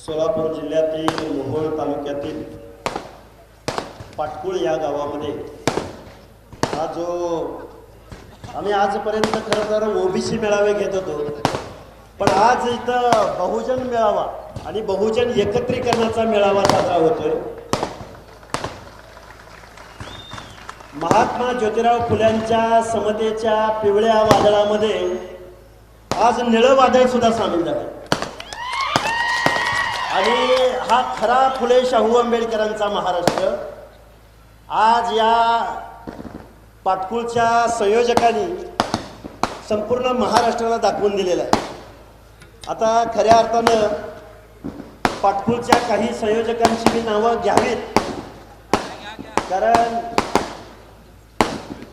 सोलापूर जिल्ह्यातील मोहोळ तालुक्यातील पाटकुळ या गावामध्ये हा जो आम्ही आजपर्यंत खरं तर ओबीसी मेळावे घेत होतो, पण आज इथं बहुजन मेळावा आणि बहुजन एकत्रीकरणाचा मेळावा साजरा होतोय। महात्मा ज्योतिराव फुल्यांच्या समतेच्या पिवळ्या वादळामध्ये आज निळं वादळ सुद्धा सामील झालं आणि हा खरा फुले शाहू आंबेडकरांचा महाराष्ट्र आज या पाटकुळच्या संयोजकांनी संपूर्ण महाराष्ट्राला दाखवून दिलेला आहे। आता खऱ्या अर्थानं पाटकुळच्या काही संयोजकांची मी नावं घ्यावीत, कारण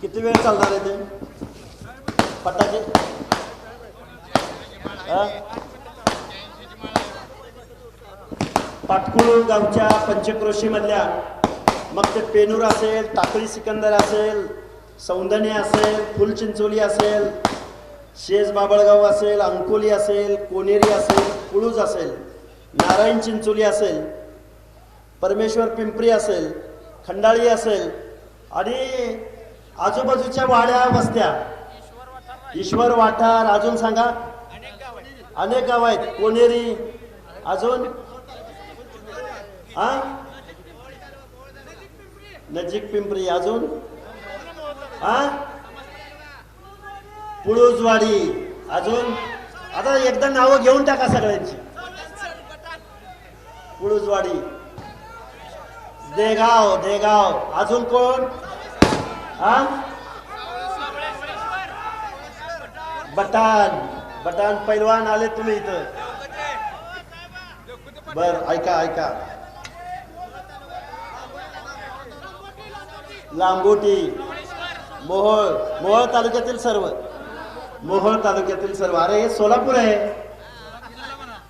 किती वेळ चालणार आहे ते फटाके? पाटकुळ गावच्या पंचक्रोशीमधल्या मग ते पेनूर असेल, टाकळी सिकंदर असेल, सौंदणी असेल, फुलचिंचोली असेल, शेज बाबळगाव असेल, अंकोली असेल, कोनेरी असेल, कुळूज असेल, नारायण चिंचोली असेल, परमेश्वर पिंपरी असेल, खंडाळी असेल आणि आजूबाजूच्या वाड्या वस्त्या, ईश्वर वाठार, अजून सांगा, अनेक गाव आहेत, कोनेरी, अजून नजीक पिंपरी, अजून पुळूजवाडी, अजून आता एकदा नावं घेऊन टाका सगळ्यांची। पुळूजवाडी, देगाव, देगाव, अजून कोण? बटाण, बटाण पैलवान आले तुम्ही इथं? बर, ऐका ऐका, लांबोटी, मोहोळ, मोहोळ तालुक्यातील सर्व, मोहोळ तालुक्यातील सर्व। अरे हे सोलापूर आहे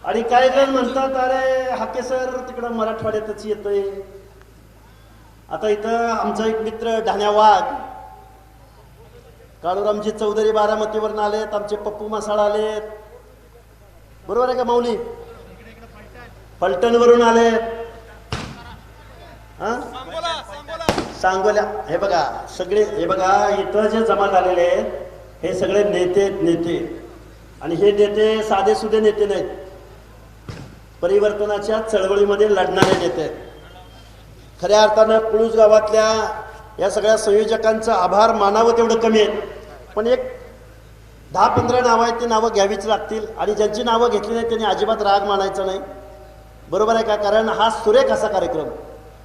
आणि काही जण म्हणतात अरे हाके सर तिकडं मराठवाड्यातच येतोय। आता इथं आमचा एक मित्र ढाण्या वाघ, काळूरामजी चौधरी बारामतीवरून आलेत, आमचे पप्पू मसाळ आलेत, बरोबर आहे का माऊली? फलटणवरून आलेत, सांगोल्या, हे बघा सगळे, हे बघा इथं जे जमा झालेले आहेत हे सगळे नेते नेते, आणि हे नेते साधे सुधे नेते नाहीत, परिवर्तनाच्या चळवळीमध्ये लढणारे नेते आहेत। खऱ्या अर्थानं पुळूज गावातल्या या सगळ्या संयोजकांचं आभार मानावं तेवढं कमी आहे, पण एक 10-15 नावं आहेत, ती नावं घ्यावीच लागतील आणि ज्यांची नावं घेतली नाही त्यांनी अजिबात राग मानायचा नाही, बरोबर आहे का? कारण हा सुरेख असा कार्यक्रम,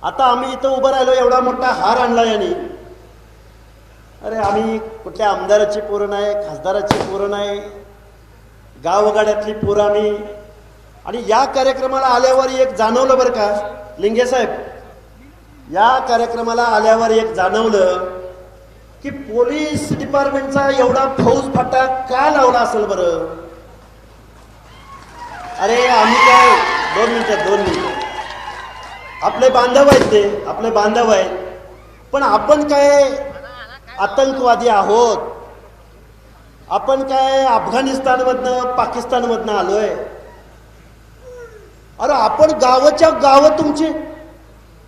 आता आम्ही इथं उभं राहिलो, एवढा मोठा हार आणला यांनी, अरे आम्ही कुठल्या आमदाराची पोरं नाही, खासदाराची पोरं नाही, गावगाड्यातली पोरं आम्ही, आणि या कार्यक्रमाला आल्यावर एक जाणवलं बरं का लिंगे साहेब, या कार्यक्रमाला आल्यावर एक जाणवलं की पोलीस डिपार्टमेंटचा एवढा फौज फाटा का लावला असेल बरं? अरे आम्ही काय, 2 मिनिटं, आपले बांधव आहेत, ते आपले बांधव आहेत, पण आपण काय आतंकवादी आहोत? आपण काय अफगाणिस्तानमधनं पाकिस्तानमधनं आलोय? अरे आपण गावच्या गावं, तुमची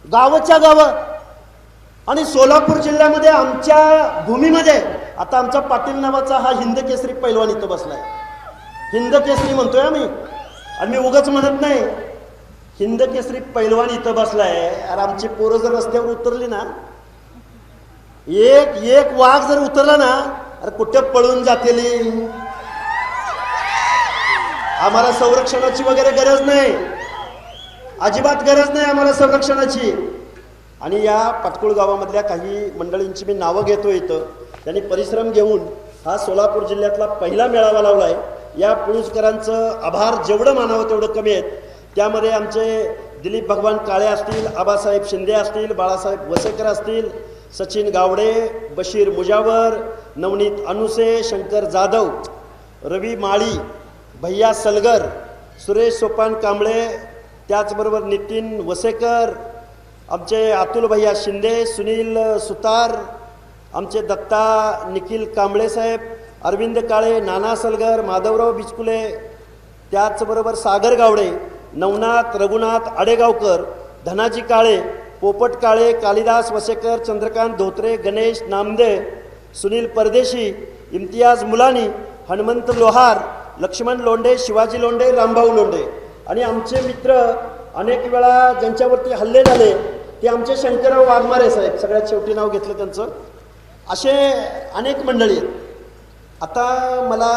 गावच्या गावं, आणि सोलापूर जिल्ह्यामध्ये आमच्या भूमीमध्ये आता आमचा पाटील नावाचा हा हिंद केसरी पैलवान इथं बसलाय, हिंद केसरी म्हणतोय आम्ही, आणि मी उगाच म्हणत नाही, हिंद केसरी पैलवान इथं बसलाय। अरे आमची पोरं जर रस्त्यावर उतरली ना, एक एक वाघ जर उतरला ना, अरे कुठे पळून जातेली? आम्हाला संरक्षणाची वगैरे गरज नाही, अजिबात गरज नाही आम्हाला संरक्षणाची। आणि या पाटकुळ गावामधल्या काही मंडळींची मी नावं घेतो इथं, त्यांनी परिश्रम घेऊन हा सोलापूर जिल्ह्यातला पहिला मेळावा लावलाय। या पुळूजकरांचं आभार जेवढं मानावं तेवढं कमी आहेत। त्यामध्ये आमचे दिलीप भगवान काळे असतील, आबासाहेब शिंदे असतील, बाळासाहेब वसेकर असतील, सचिन गावडे, बशीर मुजावर, नवनीत अनुसे, शंकर जाधव, रवी माळी, भैया सलगर, सुरेश सोपान कांबळे, त्याचबरोबर नितीन वसेकर, आमचे अतुल भैया शिंदे, सुनील सुतार, आमचे दत्ता निखिल कांबळे साहेब, अरविंद काळे, नाना सलगर, माधवराव बिचकुले, त्याचबरोबर सागर गावडे, नवनाथ रघुनाथ आडेगावकर, धनाजी काळे, पोपट काळे, कालिदास वसेकर, चंद्रकांत धोत्रे, गणेश नामदे, सुनील परदेशी, इम्तियाज मुलानी, हनुमंत लोहार, लक्ष्मण लोंढे, शिवाजी लोंढे, रामभाऊ लोंढे आणि आमचे मित्र अनेक वेळा ज्यांच्यावरती हल्ले झाले ते आमचे शंकरराव वाघमारे साहेब, सगळ्यात शेवटी नाव घेतलं त्यांचं. असे अनेक मंडळी आहेत. आता मला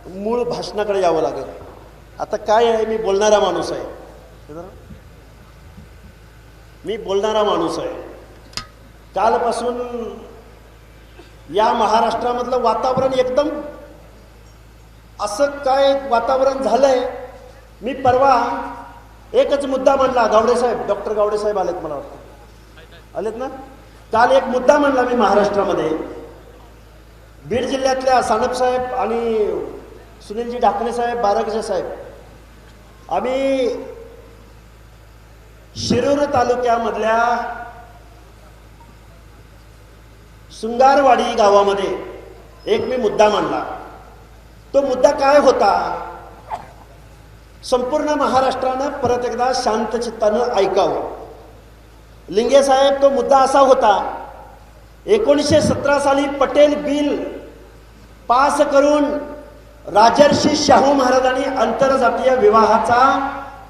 मूळ भाषणाकडे यावं लागेल. आता काय आहे, मी बोलणारा माणूस आहे. मी बोलणारा माणूस आहे. कालपासून या महाराष्ट्रामधलं वातावरण एकदम असं काय वातावरण झालंय. मी परवा एकच मुद्दा म्हणला, गावडे साहेब, डॉक्टर गावडे साहेब आलेत, मला वाटतं आलेत ना. काल एक मुद्दा म्हणला मी महाराष्ट्रामध्ये. बीड जिल्ह्यातल्या सानप साहेब आणि सुनीलजी ढाकणे साहेब, बारगजे साहेब, आम्ही शिरूर तालुक्यामधल्या सुंगारवाडी गावामध्ये एक मी मुद्दा मांडला. तो मुद्दा काय होता, संपूर्ण महाराष्ट्रानं परत एकदा शांत चित्तानं ऐकावं. लिंगे साहेब, तो मुद्दा असा होता, 1917 साली पटेल बिल पास करून राजर्षी शाहू महाराजांनी आंतरजातीय विवाहाचा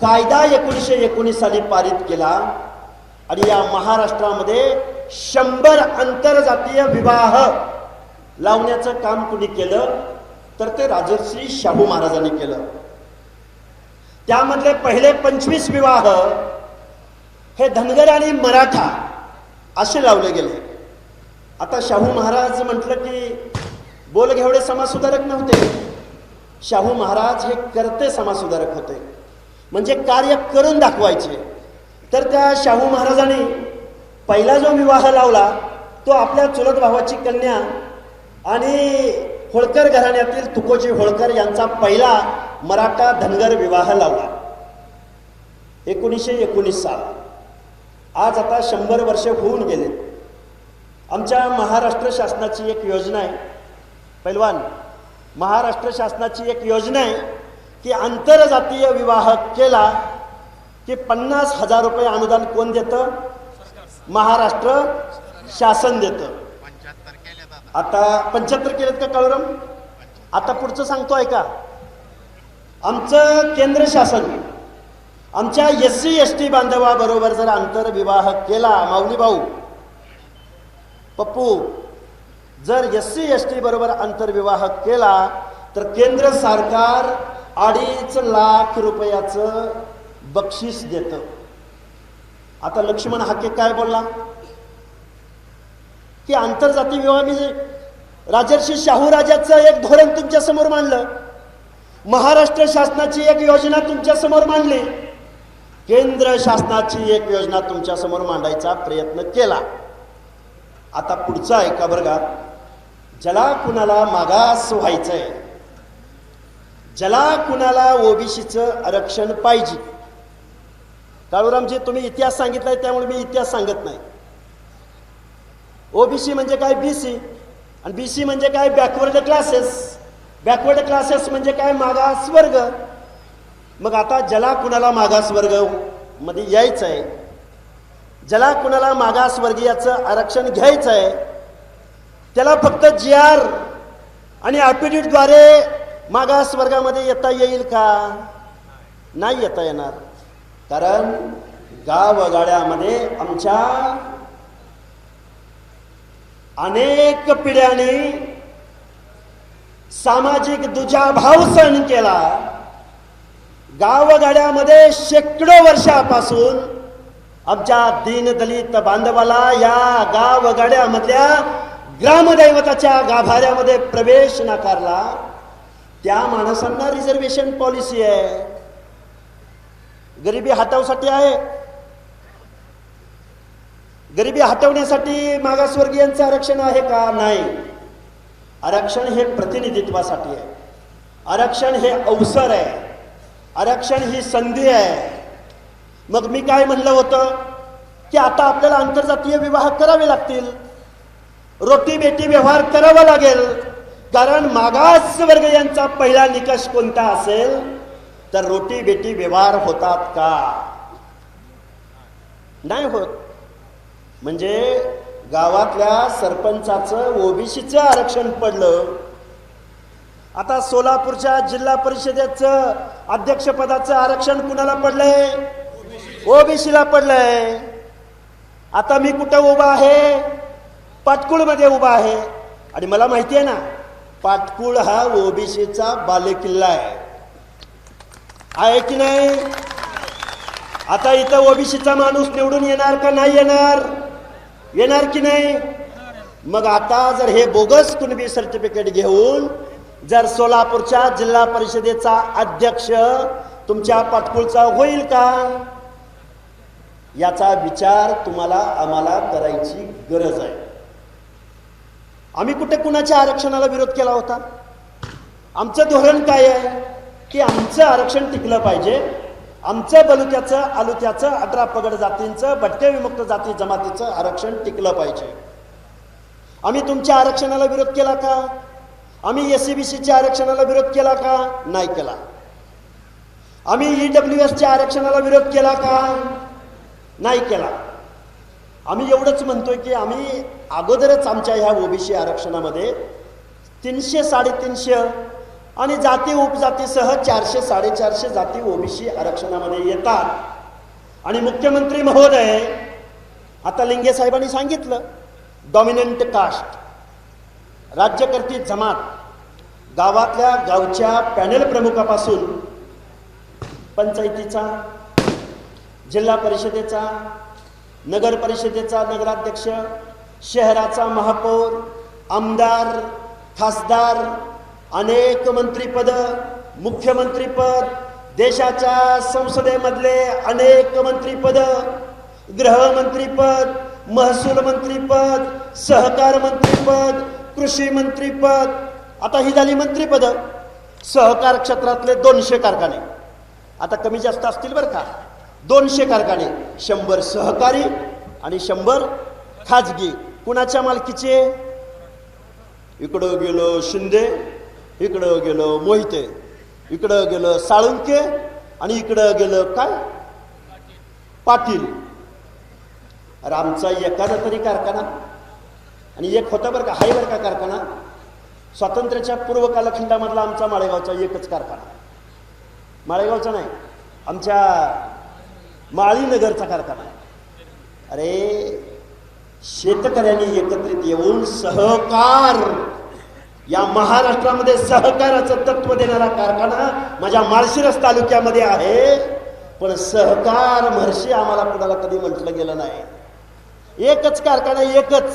कायदा 1919 साली पारित केला आणि या महाराष्ट्रामध्ये 100 आंतरजातीय विवाह लावण्याचं काम कुणी केलं तर ते राजर्षी शाहू महाराजांनी केलं. त्यामधले पहिले 25 विवाह हे धनगर आणि मराठा असे लावले गेले. आता शाहू महाराज म्हटलं की बोलघेवडे समाजसुधारक नव्हते. शाहू महाराज हे करते समाजसुधारक होते, म्हणजे कार्य करून दाखवायचे. तर त्या शाहू महाराजांनी पहिला जो विवाह लावला तो आपल्या चुलत भावाची कन्या आणि होळकर घराण्यातील तुकोजी होळकर यांचा पहिला मराठा धनगर विवाह लावला. 1919 साल. आज आता 100 वर्ष होऊन गेले. आमच्या महाराष्ट्र शासनाची एक योजना आहे पैलवान, महाराष्ट्र शासनाची एक योजना आहे की आंतरजातीय विवाह केला की 50,000 रुपये अनुदान कोण देतं? महाराष्ट्र शासन देतं. आता 75 केलेत का काळूराम? आता पुढचं सांगतो ऐका. आमचं केंद्र शासन आमच्या SC ST बांधवाबरोबर जर आंतरविवाह केला, माऊली भाऊ पप्पू, जर SC ST बरोबर आंतरविवाह केला तर केंद्र सरकार 2.5 लाख रुपयाचं बक्षीस देतं. आता लक्ष्मण हाके काय बोलला की आंतरजाती विवाह, मी राजर्षी शाहू राजाचं एक धोरण तुमच्या समोर मांडलं, महाराष्ट्र शासनाची एक योजना तुमच्या समोर मांडली, केंद्र शासनाची एक योजना तुमच्या समोर मांडायचा प्रयत्न केला. आता पुढचा ऐका बरं का. ज्याला कुणाला मागास व्हायचंय, ज्याला कुणाला ओबीसीचं आरक्षण पाहिजे, काळूरामजी तुम्ही इतिहास सांगितलाय त्यामुळे मी इतिहास सांगत नाही. ओबीसी म्हणजे काय? बीसी. आणि बीसी म्हणजे काय? Backward classes. बॅकवर्ड क्लासेस म्हणजे काय? मागास वर्ग. मग आता ज्याला कुणाला मागास वर्ग मध्ये यायचं आहे, ज्याला कुणाला मागास वर्गीयाचं आरक्षण घ्यायचं आहे, त्याला फक्त GR आणि ॲफिडेव्हिटद्वारे मागास वर्गामध्ये येता येईल का? नाही येता येणार. कारण गावगाड्यामध्ये आमच्या अनेक पिढ्यांनी सामाजिक दुजाभाव सहन केला. गावगाड्यामध्ये शेकडो वर्षापासून आमच्या दीनदलित बांधवाला या गावगाड्यामधल्या ग्रामदैवताच्या गाभाऱ्यामध्ये प्रवेश नाकारला. त्या माणसांना रिझर्वेशन पॉलिसी आहे, गरिबी हटवण्यासाठी आहे. गरिबी हटवण्यासाठी मागासवर्गीयांचं आरक्षण आहे का? नाही. आरक्षण हे प्रतिनिधित्वासाठी आहे. आरक्षण हे अवसर आहे. आरक्षण ही संधी आहे. मग मी काय म्हणलं होतं की आता आपल्याला आंतरजातीय विवाह करावे लागतील, रोटी बेटी व्यवहार करावा लागेल. कारण मागासवर्गीयांचा पहिला निकष कोणता असेल तर रोटी बेटी व्यवहार होतात का? नाही होत. म्हणजे गावातल्या सरपंचाचं ओबीसीचं आरक्षण पडलं. आता सोलापूरच्या जिल्हा परिषदेचं अध्यक्षपदाचं आरक्षण कुणाला पडलंय? ओबीसीला पडलंय. आता मी कुठं उभा आहे? पाटकुळमध्ये उभा आहे. आणि मला माहिती आहे ना, पाटकुळ हा ओबीसीचा बालेकिल्ला आहे की नाही? आता इथं ओबीसीचा माणूस निवडून येणार का नाही येणार? येणार की नाही? मग आता जर हे बोगस कुणबी सर्टिफिकेट घेऊन जर सोलापूरच्या जिल्हा परिषदेचा अध्यक्ष तुमच्या पाटकुळचा होईल का? याचा विचार तुम्हाला आम्हाला करायची गरज आहे. आम्ही कुठे कुणाच्या आरक्षणाला विरोध केला होता? आमचं धोरण काय आहे की आमचं आरक्षण टिकलं पाहिजे. आमचं बलुत्याचं, आलुत्याचं, 18 पगड जातींचं, भटके विमुक्त जाती जमातीचं आरक्षण टिकलं पाहिजे. आम्ही तुमच्या आरक्षणाला विरोध केला का? आम्ही SCBCच्या आरक्षणाला विरोध केला का? नाही केला. आम्ही EWSच्या आरक्षणाला विरोध केला का? नाही केला. आम्ही एवढंच म्हणतोय की आम्ही अगोदरच आमच्या ह्या ओबीसी आरक्षणामध्ये 300, 350 आणि जाती उपजातीसह 400, 450 जाती ओबीसी आरक्षणामध्ये येतात. आणि मुख्यमंत्री महोदय आता लिंगे साहेबांनी सांगितलं, डॉमिनंट कास्ट, राज्यकर्ती जमात, गावातल्या गावच्या पॅनल प्रमुखापासून पंचायतीचा, जिल्हा परिषदेचा, नगर परिषदेचा नगराध्यक्ष, शहराचा महापौर, आमदार, खासदार, अनेक मंत्रीपद, मुख्यमंत्रीपद, देशाच्या संसदेमधले अनेक मंत्रीपद, गृहमंत्रीपद, महसूल मंत्रीपद, सहकार मंत्रीपद, कृषी मंत्रीपद, आता ही झाली मंत्रीपद. सहकार क्षेत्रातले 200 कारखाने, आता कमी जास्त असतील बरं का, 200 कारखाने, 100 सहकारी आणि 100 खाजगी. कुणाच्या मालकीचे? इकडं गेलो शिंदे, इकडं गेलो मोहिते, इकडं गेलं साळुंके आणि इकडं गेलं काय पाटील. अरे आमचा एखादा तरी कारखाना, आणि एक होता बरं का, हाय बरं का कारखाना, स्वातंत्र्याच्या पूर्व कालखंडामधला आमचा माळेगावचा एकच कारखाना. माळेगावचा नाही, आमच्या माळीनगरचा कारखाना आहे. अरे शेतकऱ्यांनी एकत्रित येऊन सहकार, या महाराष्ट्रामध्ये सहकाराचं तत्व देणारा कारखाना माझ्या माळशिरस तालुक्यामध्ये आहे. पण सहकार महर्षी आम्हाला कुणाला कधी म्हटलं गेलं नाही. एकच कारखाना, एकच,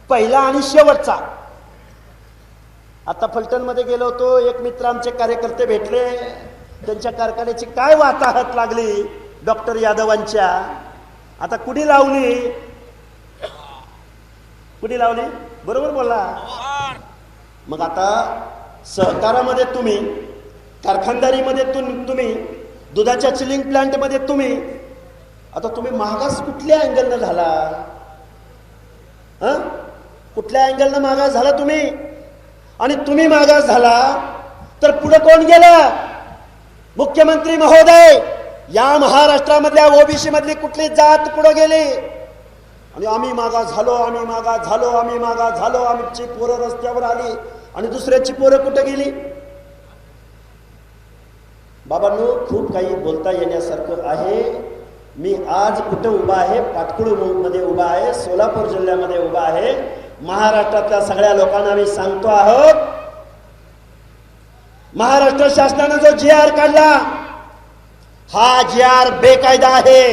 पहिला आणि शेवटचा. आता फलटणमध्ये गेलो होतो, एक मित्र आमचे कार्यकर्ते भेटले, त्यांच्या कारखान्याची काय वाताहत लागली डॉक्टर यादवांच्या. आता कुणी लावली? कुणी लावली? बरोबर बोलला. मग आता सहकारामध्ये तुम्ही, कारखानदारीमध्ये तुम्ही, दुधाच्या चिलिंग प्लांटमध्ये तुम्ही, आता तुम्ही मागास कुठल्या अँगलनं झाला? कुठल्या अँगलनं मागास झाला तुम्ही? आणि तुम्ही मागास झाला तर पुढे कोण गेलं? मुख्यमंत्री महोदय, या महाराष्ट्रामधल्या ओबीसी मधली कुठली जात पुढे गेली? आणि आम्ही मागास झालो, आम्ही मागास झालो, आम्ही मागास झालो, आमची पोरं रस्त्यावर आली आणि दुसऱ्याची पोरं कुठे गेली? बाबांनो, खूप काही बोलता येण्यासारखं आहे. मी आज कुठे उभा आहे? पाटकुळमध्ये उभा आहे, सोलापूर जिल्ह्यामध्ये उभा आहे. महाराष्ट्रातल्या सगळ्या लोकांना मी सांगतो आहोत, महाराष्ट्र शासनाने जो GR काढला, हा GR बेकायदा आहे.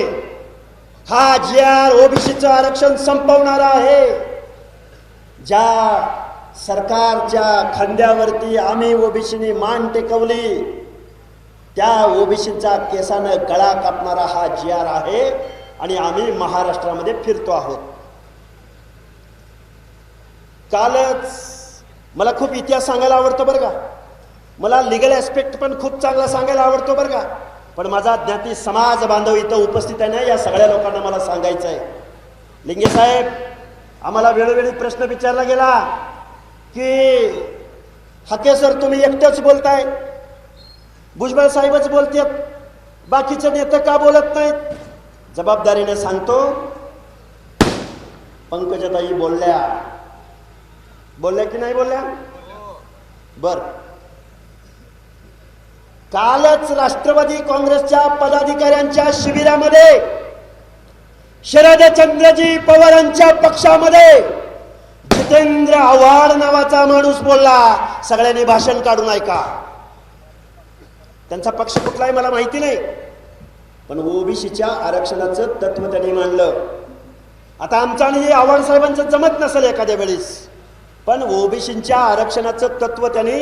हा GR ओबीसीचं आरक्षण संपवणारा आहे. ज्या सरकारच्या खांद्यावरती आम्ही ओबीसीनी मान टेकवली, त्या ओबीसीचा केसानं गळा कापणारा हा GR आहे. आणि आम्ही महाराष्ट्रामध्ये फिरतो आहोत. कालच मला खूप इतिहास सांगायला आवडतो बरं का, मला लिगल ॲस्पेक्ट पण खूप चांगला सांगायला आवडतो बरं का. पण माझा ज्ञाती समाज बांधव इथं उपस्थित आहे ना, या सगळ्या लोकांना मला सांगायचं आहे. लिंगे साहेब, आम्हाला वेळोवेळी प्रश्न विचारला गेला की हाके सर तुम्ही एकटेच बोलताय, भुजबळ साहेबच बोलतात, बाकीचे नेते का बोलत नाहीत? जबाबदारीने सांगतो, पंकजाताई बोलल्या की नाही बोलल्या? बर, कालच राष्ट्रवादी काँग्रेसच्या पदाधिकाऱ्यांच्या शिबिरामध्ये शरदचंद्रजी पवारांच्या पक्षामध्ये जितेंद्र आव्हाड नावाचा माणूस बोलला. सगळ्यांनी भाषण काढून ऐका. त्यांचा पक्ष कुठला आहे मला माहिती नाही, पण ओबीसीच्या आरक्षणाचं तत्व त्यांनी मांडलं. आता आमचं आणि आव्हाड साहेबांचं जमत नसेल एखाद्या वेळेस, पण ओबीसीच्या आरक्षणाचं तत्व त्यांनी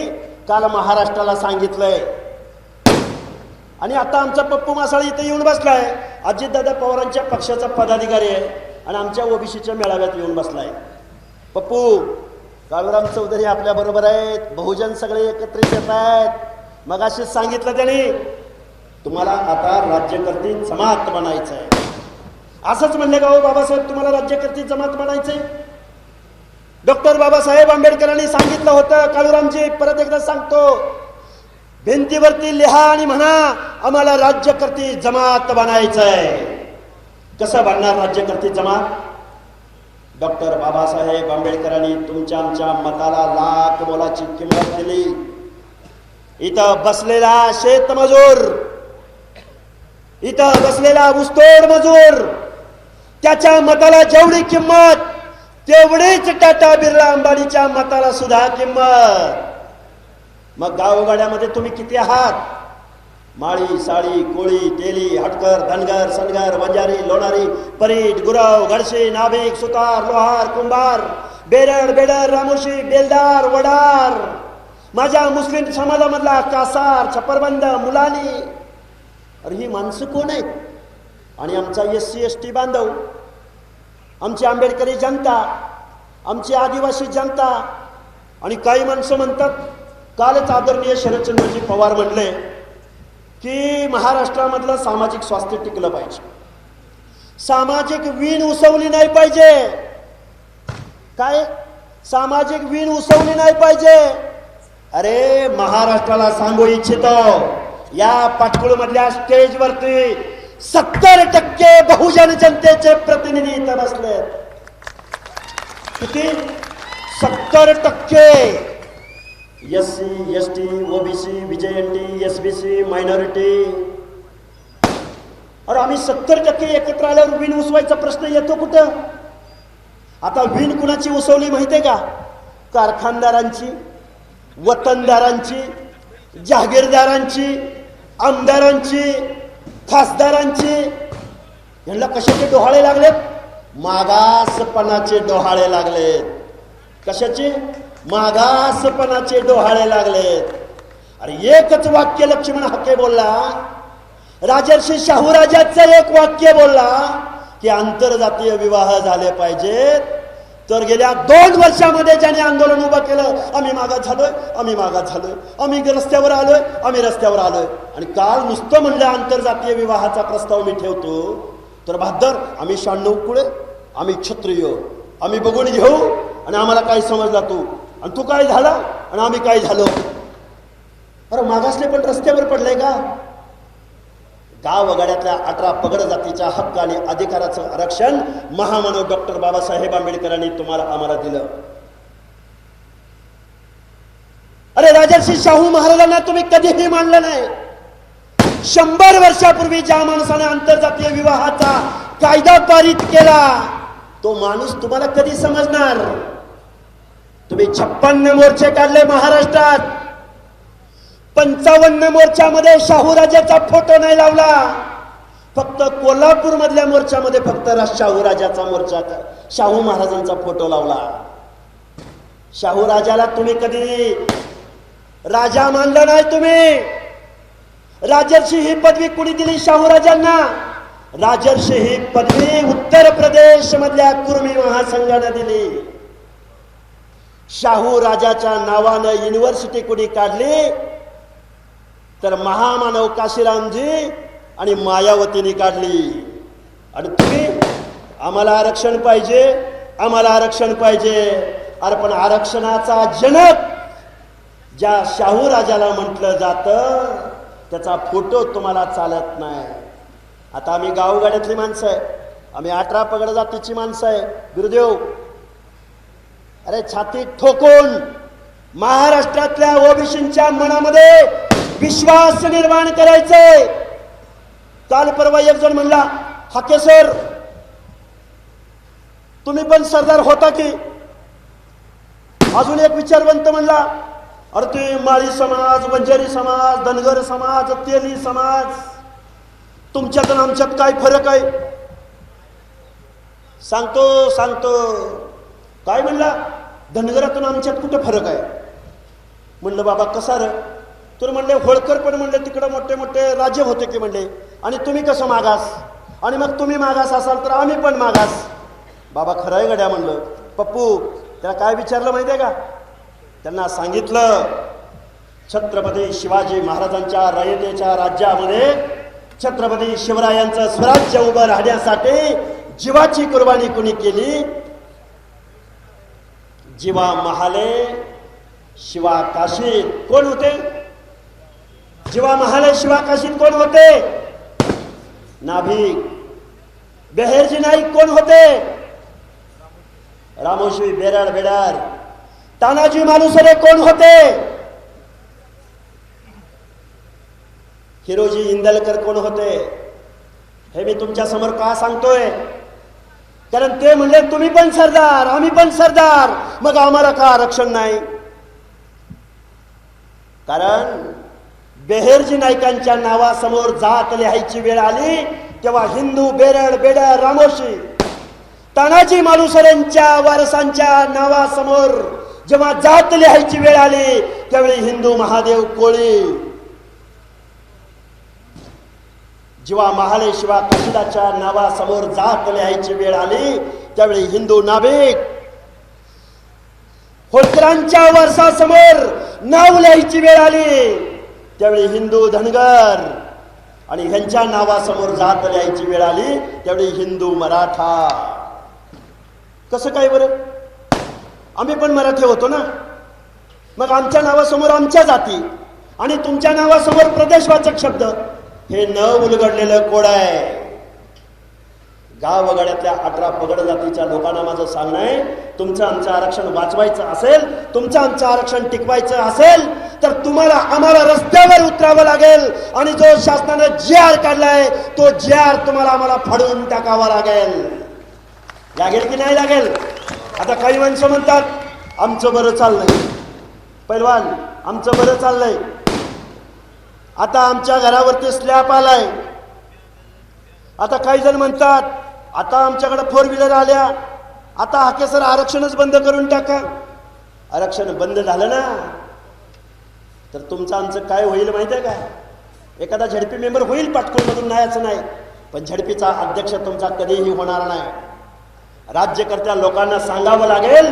काल महाराष्ट्राला सांगितलंय. आणि आता आमचा पप्पू मासाळ इथे येऊन बसलाय, अजितदादा पवारांच्या पक्षाचा पदाधिकारी आहे आणि आमच्या ओबीसीच्या मेळाव्यात येऊन बसलाय. पप्पू, काळूराम चौधरी आपल्या बरोबर आहेत, बहुजन सगळे एकत्रित येत आहेत. मग अशीच सांगितलं त्यांनी, तुम्हाला आता राज्यकर्ती जमात बनायचं आहे. असंच म्हणले का हो बाबासाहेब, तुम्हाला राज्यकर्ती जमात बनायचंय? डॉक्टर बाबासाहेब आंबेडकरांनी सांगितलं होतं, काळूरामजी परत एकदा सांगतो, भिंतीवरती लिहा आणि म्हणा आम्हाला राज्यकर्ती जमात बनायचंय. कसं बनणार राज्यकर्ती जमात? डॉक्टर बाबासाहेब आंबेडकरांनी तुमच्या आमच्या मताला लाख मोलाची किंमत दिली. इथं बसलेला शेतमजूर, इथं बसलेला ऊसतोड मजूर, त्याच्या मताला जेवढी किंमत तेवढीच टाटा बिर्ला अंबानीच्या मताला सुद्धा किंमत. मग गावगाड्यामध्ये तुम्ही किती आहात? माळी, साळी, कोळी, तेली, हटकर, धनगर, सनगर, वंजारी, लोणारी, परीट, गुरव, गडशी, नाभिक, सुतार, लोहार, कुंभार, बेडर, रामोशी, बेलदार, वडार, माझ्या मुस्लिम समाजामधला कासार, छपरबंद, मुलानी. अरे ही माणसं कोण आहेत? आणि आमचा SC ST बांधव, आमची आंबेडकरी जनता, आमची आदिवासी जनता. आणि काही माणसं म्हणतात, कालच आदरणीय शरदचंद्रजी पवार म्हणले की महाराष्ट्रामधलं सामाजिक स्वास्थ्य टिकलं पाहिजे, सामाजिक वीण उसवली नाही पाहिजे. काय सामाजिक वीण उसवली नाही पाहिजे? अरे महाराष्ट्राला सांगू इच्छितो, या पाटकुळमधल्या स्टेजवरती 70% बहुजन जनतेचे प्रतिनिधी इथं बसलेत. किती? 70%. SC ST OBC VJNT SBC minority. अरे आम्ही 70% एकत्र आल्यावर वीण उसवायचा प्रश्न येतो कुठं? आता वीण कुणाची उसवली माहितीये का? कारखानदारांची, वतनदारांची, जहागीरदारांची, आमदारांची, खासदारांची. यांना कशाचे डोहाळे लागलेत? मागासपणाचे डोहाळे लागलेत. कशाचे? मागासपणाचे डोहाळे लागलेत. अरे एकच वाक्य लक्ष्मण हाके बोलला, राजर्षी शाहू राजाचं एक वाक्य बोलला की आंतरजातीय विवाह झाले पाहिजेत. तर गेल्या 2 वर्षामध्ये ज्याने आंदोलन उभं केलं, आम्ही मागास झालोय, आम्ही मागास झालोय, आम्ही रस्त्यावर आलोय, आम्ही रस्त्यावर आलोय. आणि काल नुसतं म्हणलं आंतरजातीय विवाहाचा प्रस्ताव मी ठेवतो, तर बहादर आम्ही 96 कुळे, आम्ही क्षत्रिय, आम्ही बघून घेऊ आणि आम्हाला काय समजला तू, आणि तू काय झाला आणि आम्ही काय झालो. अरे मागासले पण रस्त्यावर पडले का? गावगाड्यातल्या 18 पगड जातीच्या हक्क आणि अधिकाराचं आरक्षण महामानव डॉक्टर बाबासाहेब आंबेडकरांनी तुम्हाला आम्हाला दिलं. अरे राजर्षी शाहू महाराजांना तुम्ही कधीही मानलं नाही. 100 वर्षापूर्वी ज्या माणसाने आंतरजातीय विवाहाचा कायदा पारित केला, तो माणूस तुम्हाला कधी समजणार? तुम्ही 56 मोर्चे काढले महाराष्ट्रात, 55 मोर्चामध्ये शाहू राजाचा फोटो नाही लावला. फक्त कोल्हापूर मधल्या मोर्चामध्ये फक्त शाहू राजाचा मोर्चा, शाहू महाराजांचा फोटो लावला. शाहू राजाला तुम्ही कधी राजा मानलं नाही. तुम्ही राजर्षी ही पदवी कुणी दिली शाहू राजांना? राजर्षी ही पदवी उत्तर प्रदेश मधल्या कुर्मी महासंघाने दिली. शाहू राजाच्या नावानं युनिव्हर्सिटी कुणी काढली? तर महामानव काशीरामजी आणि मायावतीने काढली. आणि तुम्ही आम्हाला आरक्षण पाहिजे, आम्हाला आरक्षण पाहिजे. अरे पण आरक्षणाचा जनक ज्या शाहू राजाला म्हटलं जातं त्याचा फोटो तुम्हाला चालत नाही. आता आम्ही गावगाड्यातली माणसं आहे, आम्ही 18 पगड जातीची माणसं आहे. गुरुदेव, अरे छाती ठोकून महाराष्ट्रातल्या ओबीसींच्या मनामध्ये विश्वास निर्माण करायचंय. काल परवा एक जण म्हणला, हाके सर तुम्ही पण सरदार होता की? अजून एक विचारवंत म्हणला, अरे ते माळी समाज, बंजारी समाज, धनगर समाज, तेली समाज, तुमच्यात आणि आमच्यात काय फरक आहे? सांगतो काय म्हणला, धनगरातून आमच्यात कुठं फरक आहे? म्हणलं बाबा कसा रे? तर म्हणले होळकर पण म्हणले तिकडं मोठे मोठे राज्य होते की म्हणले, आणि तुम्ही कसं मागास? आणि मग तुम्ही मागास असाल तर आम्ही पण मागास. बाबा खरं आहे गड्या म्हणलं. पप्पू त्याला काय विचारलं माहिती आहे का? त्यांना सांगितलं, छत्रपती शिवाजी महाराजांच्या रयतेच्या राज्यामध्ये छत्रपती शिवरायांचं स्वराज्य उभं राहण्यासाठी जीवाची कुर्बानी कुणी केली? जीवा महाले शिवा काशीत कोण होते? जीवा महाले शिवा काशीत कोण होते? नाभिक. बेहेरजी नाईक कोण होते? रामोशी बेराड बेडार. तानाजी मालुसरे कोण होते? हिरोजी इंदलकर कोण होते? हे मी तुमच्या समोर का सांगतोय? कारण ते म्हणले तुम्ही पण सरदार, आम्ही पण सरदार, मग आम्हाला का आरक्षण नाही? कारण बेहेरजी नाईकांच्या नावासमोर जात लिहायची वेळ आली तेव्हा हिंदू बेरड बेडर रामोशी, तानाजी मालुसरेंच्या वारसांच्या नावासमोर जेव्हा जात लिहायची वेळ आली त्यावेळी हिंदू महादेव कोळी, जेव्हा महाले शिवा काशिदाच्या नावासमोर जात लिहायची वेळ आली त्यावेळी हिंदू नाभिक, होळकरांच्या वारसासमोर नाव लिहायची वेळ आली त्यावेळी हिंदू धनगर, आणि ह्यांच्या नावासमोर जात लिहायची वेळ आली त्यावेळी हिंदू मराठा. कसं काय बरं? आम्ही पण मराठी होतो ना, मग आमच्या नावासमोर आमच्या जाती आणि तुमच्या नावासमोर प्रदेशवाचक शब्द, हे न उलगडलेलं कोड आहे. गावगाड्यातल्या 18 पगड जातीच्या लोकांना माझं सांगणं आहे, तुमचं आमचं आरक्षण वाचवायचं असेल, तुमचं आमचं आरक्षण टिकवायचं असेल तर तुम्हाला आम्हाला रस्त्यावर उतरावं लागेल, आणि जो शासनाने जी.आर. काढलाय तो जी.आर. तुम्हाला आम्हाला फाडून टाकावा लागेल. लागेल की नाही लागेल? आता काही माणसं म्हणतात आमचं बरं चाललंय, पैलवान आमचं बरं चाललंय, आता आमच्या घरावरती स्लॅब आलाय. आता काही जण म्हणतात आता आमच्याकडे 4 व्हीलर आल्या, आता हाके सर आरक्षणच बंद करून टाका. आरक्षण बंद झालं ना तर तुमचं आमचं काय होईल माहिती आहे का? एखादा झडपी मेंबर होईल पाटकोलमधून, नाही असं नाही, पण झडपीचा अध्यक्ष तुमचा कधीही होणार नाही. राज्यकर्त्या लोकांना सांगावं लागेल,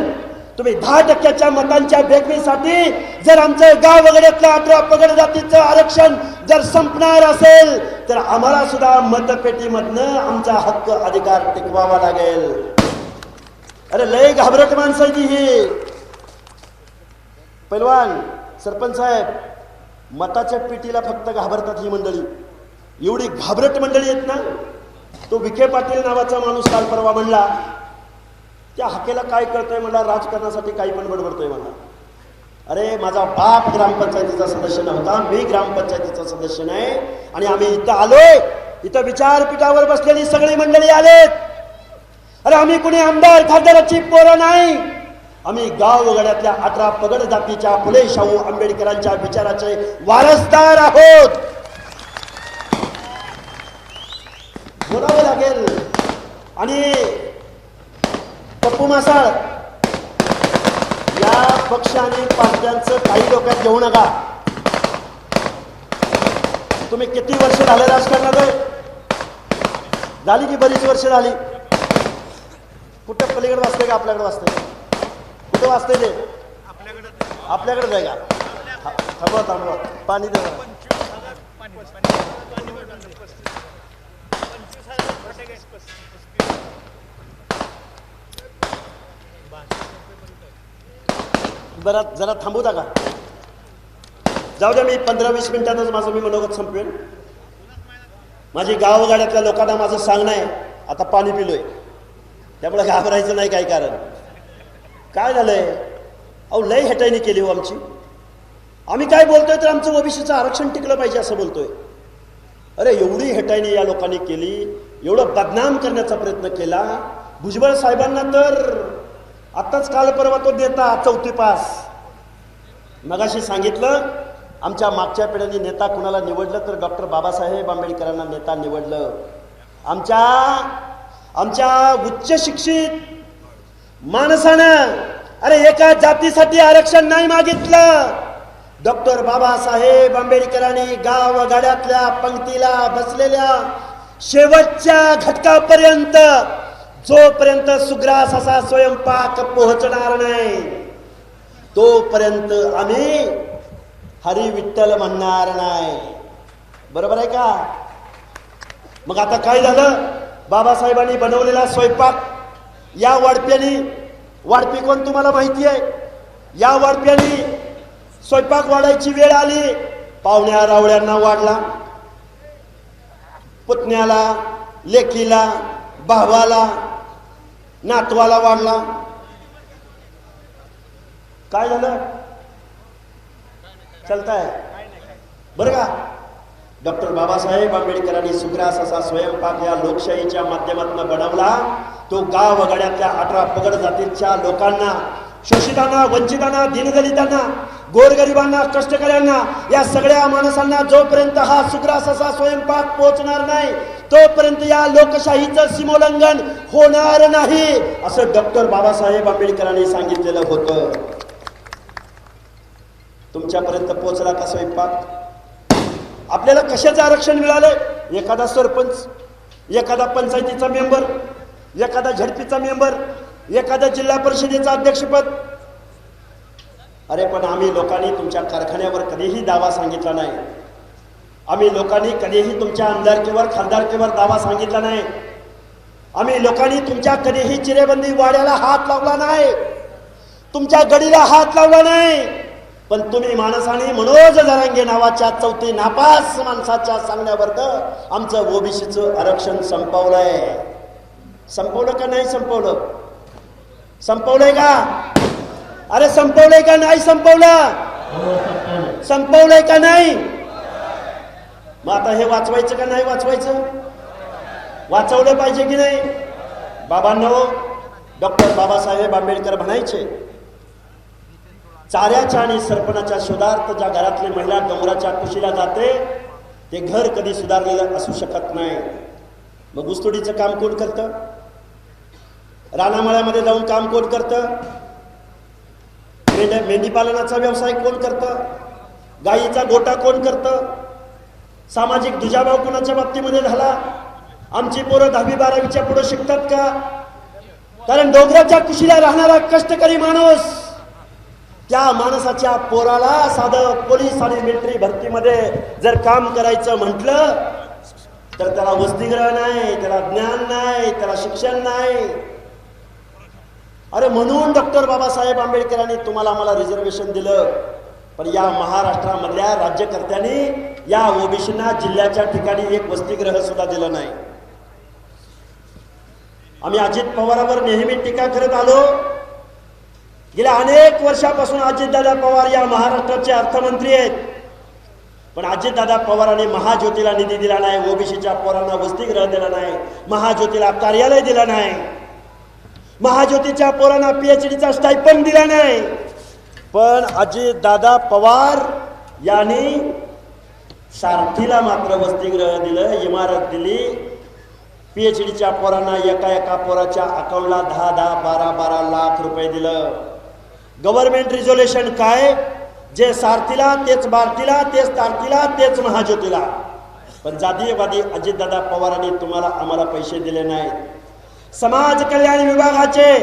तुम्ही 10% मतांच्या बेगमीसाठी जर आमचं गावगाड्यातल्या 18 पगड जातीचं आरक्षण जर संपणार असेल तर आम्हाला सुद्धा मतपेटीमधनं आमचा हक्क अधिकार टिकवावा लागेल. अरे लय घाबरट माणसं आहे ही. पैलवान सरपंच साहेब, मताच्या पेटीला फक्त घाबरतात ही मंडळी, एवढी घाबरट मंडळी आहेत ना. तो विखे पाटील नावाचा माणूस काल परवा म्हणला, त्या हाकेला काय कळतंय म्हणला, राजकारणासाठी काही पण बडबडतोय म्हणला. अरे माझा बाप ग्रामपंचायतीचा सदस्य नव्हता, मी ग्रामपंचायतीचा सदस्य नाही, आणि आम्ही इथं आलोय, इथं विचारपीठावर बसलेली सगळी मंडळी आलेत. अरे आम्ही कुणी आमदार खासदाराची पोरं नाही, आम्ही गावगाड्यातल्या 18 पगड जातीच्या फुले शाहू आंबेडकरांच्या विचाराचे वारसदार आहोत. बोलावं लागेल. आणि पप्पू मासाळ, या पक्ष आणि पार्ट्यांचं काही डोक्यात घेऊ नका. तुम्ही किती वर्ष झाले राजकारणात आहे? झाली की बरीच वर्ष झाली. कुठं पलीकडे वाचते का आपल्याकडे वाचते? कुठे वाचते ते? आपल्याकडे जाय का? थांबवा पाणी दे. जरा थांबवता का? जाऊ द्या, मी 15-20 मिनिटातच माझं मी मनोगत संपवेन. माझी गावगाड्यातल्या लोकांना माझं सांगणं आहे, आता पाणी पिलोय त्यामुळे घाबरायचं नाही. काय कारण काय झालंय? अहो लय हेटाईनी केली हो आमची. आम्ही काय बोलतोय तर आमचं ओबीसीचं आरक्षण टिकलं पाहिजे असं बोलतोय. अरे एवढी हेटाईनी या लोकांनी केली, एवढं बदनाम करण्याचा प्रयत्न केला. भुजबळ साहेबांना तर आत्ताच काल परवा तो देता 4थी पास. मगाशी सांगितलं आमच्या मागच्या पिढ्यांनी नेता कुणाला निवडलं तर डॉक्टर बाबासाहेब आंबेडकरांना नेता निवडलं. आमच्या उच्च शिक्षित माणसानं अरे एका जातीसाठी आरक्षण नाही मागितलं. डॉक्टर बाबासाहेब आंबेडकरांनी गावगाड्यातल्या पंक्तीला बसलेल्या शेवटच्या घटकापर्यंत जोपर्यंत सुग्रास असा स्वयंपाक पोहोचणार नाही तोपर्यंत आम्ही हरी विठ्ठल म्हणणार नाही. बरोबर आहे का? मग आता काय झालं? बाबासाहेबांनी बनवलेला स्वयंपाक या वाढप्यानी, वाढपी कोण तुम्हाला माहिती आहे? या वाढप्यानी स्वयंपाक वाढायची वेळ आली, पाहुण्या रावळ्यांना वाढला, पुतण्याला, लेकीला, भावाला, नातवाला वाढला. काय झालं? चलताय बरं का? डॉक्टर बाबासाहेब आंबेडकरांनी सुग्रास असा स्वयंपाक या लोकशाहीच्या माध्यमातून बनवला. तो गावगाड्यातल्या 18 पगड जातीच्या लोकांना, शोषितांना, वंचितांना, दीनदलितांना, गोरगरिबांना, कष्टकऱ्यांना, या सगळ्या माणसांना जोपर्यंत हा सुग्रास असा स्वयंपाक पोहोचणार नाही तोपर्यंत या लोकशाहीचं सीमोल्लंघन होणार नाही असं डॉक्टर बाबासाहेब आंबेडकरांनी सांगितलेलं होतं. तुमच्यापर्यंत पोहोचला का स्वयंपाक? आपल्याला कशाचं आरक्षण मिळालं? एखादा सरपंच, एखादा पंचायतीचा मेंबर, एखादा झडपीचा मेंबर, एखादा जिल्हा परिषदेचं अध्यक्षपद. अरे पण आम्ही लोकांनी तुमच्या कारखान्यावर कधीही दावा सांगितला नाही. आम्ही लोकांनी कधीही तुमच्या आमदारकीवर, खासदारकीवर दावा सांगितला नाही. आम्ही लोकांनी तुमच्या कधीही चिरेबंदी वाड्याला हात लावला नाही, तुमच्या गडीला हात लावला नाही. पण तुम्ही माणसाने मनोज जरांगे नावाच्या 4थी नापास माणसाच्या सांगण्यावर आमचं ओबीसीचं आरक्षण संपवलंय. संपवलं का नाही संपवलं? संपवलंय का? अरे संपवलंय का नाही संपवलं? संपवलंय का नाही? मग आता हे वाचवायचं का नाही वाचवायचं? वाचवलं पाहिजे की नाही? बाबांनो, डॉक्टर बाबासाहेब आंबेडकर म्हणायचे, चाऱ्याच्या आणि सरपणाच्या शोधार्थ ज्या घरातली महिला डोंगराच्या कुशीला जाते ते घर कधी सुधारलेलं असू शकत नाही. मग ऊसतोडीचं काम कोण करतं? रानामळ्यामध्ये जाऊन काम कोण करतं? मेंढी पालनाचा व्यवसाय कोण करतं? गायीचा गोटा कोण करतं? सामाजिक दुजाभाव कोणाच्या बाबतीमध्ये झाला? आमची पोरं 10वी-12वीच्या पुढे शिकतात का? कारण डोंगराच्या कुशीला राहणारा कष्टकरी माणूस, त्या माणसाच्या पोराला साधं पोलीस आणि मिलिटरी भरतीमध्ये जर काम करायचं म्हटलं तर त्याला वसतिगृह नाही, त्याला ज्ञान नाही, त्याला शिक्षण नाही. अरे म्हणून डॉक्टर बाबासाहेब आंबेडकरांनी तुम्हाला आम्हाला रिझर्वेशन दिलं. पण या महाराष्ट्रामधल्या राज्यकर्त्यांनी या ओबीसींना जिल्ह्याच्या ठिकाणी एक वसतिगृह सुद्धा दिलं नाही. आम्ही अजित पवारांवर नेहमी टीका करत आलो. गेल्या अनेक वर्षापासून अजितदादा पवार या महाराष्ट्राचे अर्थमंत्री आहेत. पण अजितदादा पवारांनी महाज्योतीला निधी दिला नाही, ओबीसीच्या पोरांना वसतिगृह दिला नाही, महाज्योतीला कार्यालय दिलं नाही, महाज्योतीच्या पोरांना PhDचा स्टायपंड दिला नाही. पण अजितदादा पवार यांनी सारथीला मात्र वसतिगृह दिलं, इमारत दिली. PhDच्या पोरांना एका पोराच्या अकाउंटला 10-10, 12-12 लाख रुपये दिलं. गव्हर्नमेंट रिझोल्युशन काय? जे सारथीला तेच बारतीला, तेच तारतीला, तेच महाज्योतीला. पण जातीयवादी अजितदादा पवारांनी तुम्हाला आम्हाला पैसे दिले नाहीत. समाज कल्याण विभागाचे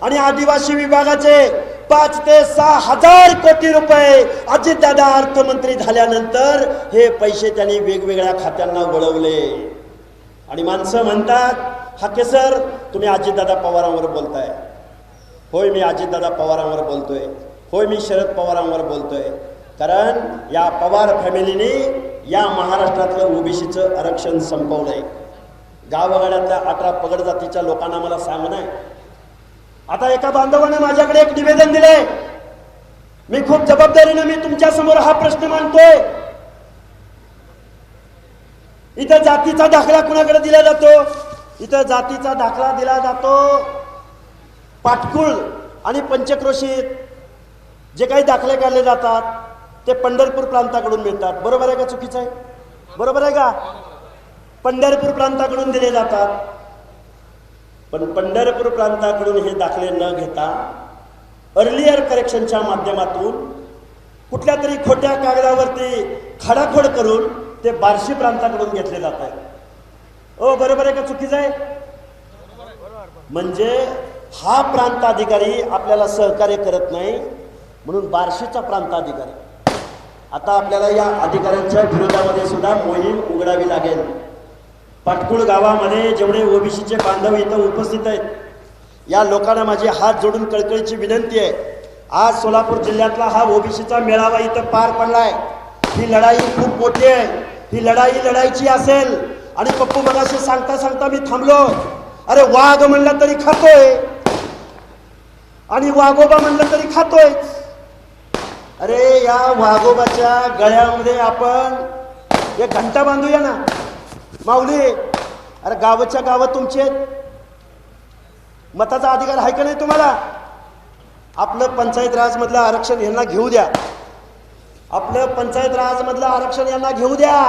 आणि आदिवासी विभागाचे 5 ते 6 हजार कोटी रुपये अजितदादा अर्थमंत्री झाल्यानंतर हे पैसे त्यांनी वेगवेगळ्या खात्यांना वळवले. आणि माणसं म्हणतात, हाके सर तुम्ही अजितदादा पवारांवर बोलताय. होय, मी अजितदादा पवारांवर बोलतोय. होय, मी शरद पवारांवर बोलतोय. कारण या पवार फॅमिलीने या महाराष्ट्रातलं ओबीसीचं आरक्षण संपवलंय. गावगाड्यातल्या 18 पगड जातीच्या लोकांना मला सांगणं आहे. आता एका बांधवाने माझ्याकडे एक निवेदन दिलंय. मी खूप जबाबदारीने मी तुमच्या समोर हा प्रश्न मांडतोय. इथं जातीचा दाखला कुणाकडे दिला जातो? इथं जातीचा दाखला दिला जातो पाटकुळ आणि पंचक्रोशीत जे काही दाखले काढले जातात ते पंढरपूर प्रांताकडून मिळतात. बरोबर आहे का चुकीचं आहे? बरोबर आहे का? पंढरपूर प्रांताकडून दिले जातात. पण पंढरपूर प्रांताकडून हे दाखले न घेता अर्लियर करेक्शनच्या माध्यमातून कुठल्या तरी खोट्या कागदावरती खडाखोड करून ते बार्शी प्रांताकडून घेतले जात आहेत. ओ बरोबर आहे का चुकीचं आहे? म्हणजे हा प्रांताधिकारी आपल्याला सहकार्य करत नाही म्हणून बार्शीचा प्रांताधिकारी. आता आपल्याला या अधिकाऱ्यांच्या विरोधामध्ये सुद्धा मोहीम उघडावी लागेल. पाटकुळ गावामध्ये जेवढे ओबीसीचे बांधव इथं उपस्थित आहेत या लोकांना माझी हात जोडून कळकळीची विनंती आहे. आज सोलापूर जिल्ह्यातला हा ओबीसीचा मेळावा इथं पार पडलाय. ही लढाई खूप मोठी आहे. ही लढाई लढायची असेल आणि पप्पू मगाशी सांगता सांगता मी थांबलो. अरे वाघ म्हणलं तरी खातोय आणि वाघोबा म्हणलं तरी खातोय. अरे या वाघोबाच्या गळ्यामध्ये आपण एक घंटा बांधूया ना माऊली. अरे गावाच्या गावात तुमचे मताचा अधिकार आहे का नाही तुम्हाला? आपलं पंचायत राज मधलं आरक्षण यांना घेऊ द्या. आपलं पंचायत राज मधलं आरक्षण यांना घेऊ द्या.